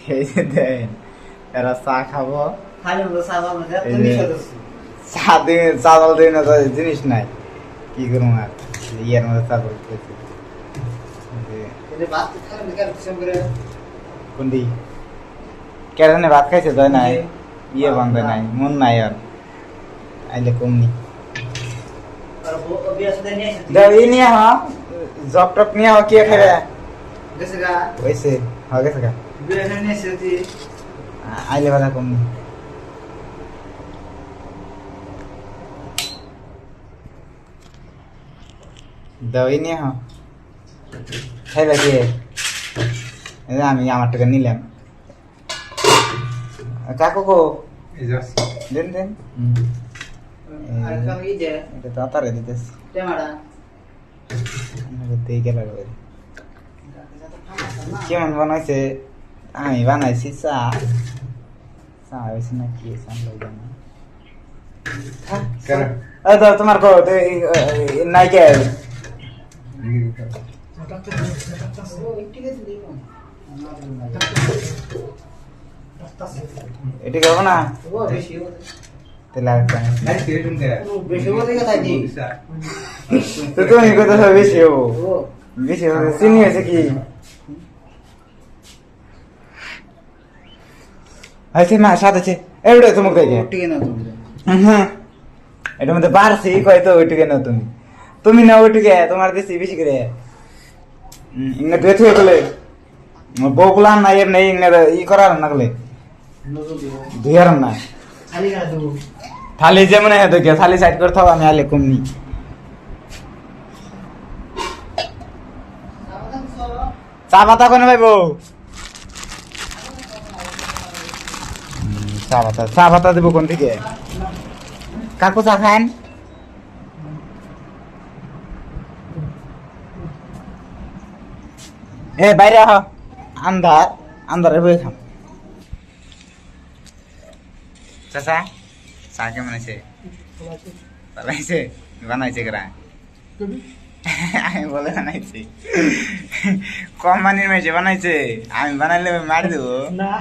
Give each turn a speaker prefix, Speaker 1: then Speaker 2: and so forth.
Speaker 1: এই যে দেন এরা চা খাবো চা দিয়ে চাল দিয়ে না জিনিস নাই কি করবো আর ইয়ের মধ্যে চা করতেছি কোনটি কেরানে ভাত খাইছে তাই নাই ইয়ে বান্ধে নাই মন নাই আর আইলে কমনি ই নিয়ে হ জব টপ নিয়ে হ কে খাবে ওইসে হ গেছে গা আইলে বাধা কমনি দাওই নিয়ে হ খাইবে কে আমি আমার টাকা নিলাম কাকু কো দেন দেন এটা তো আতারে দিতেছি কেমন বানাইছে আমি বানাইছি চা চা হয়েছে না কি তোমার কো নাইকেল এটি খাবো না তুমি কথা বেশি হবো বেশি হবে চিনি হয়েছে কি আছে মা সাথ আছে এবারে তোমাকে এটার মধ্যে বাড়ছি কয় তো ওইটুকে না তুমি তুমি না ওইটুকে তোমার বেশি বেশি করে ইংনা ধুয়ে থুয়ে গেলে বউগুলা না এর নেই ই করার না গেলে ধুয়ার না থালি যেমন দেখে থালি সাইড করে থাও আমি আলে কমনি চা পাতা কোনে ভাইবো চা পাতা দেবো কোন থেকে কাকু চা খান এ বাইরে আহ আন্ধার আন্ধারে বই খাম চাচা চা কেমন আছে বানাইছে বানাইছে কেরা আমি বলে বানাইছি কম মানির মেয়েছে বানাইছে আমি বানাইলে মারি দেবো না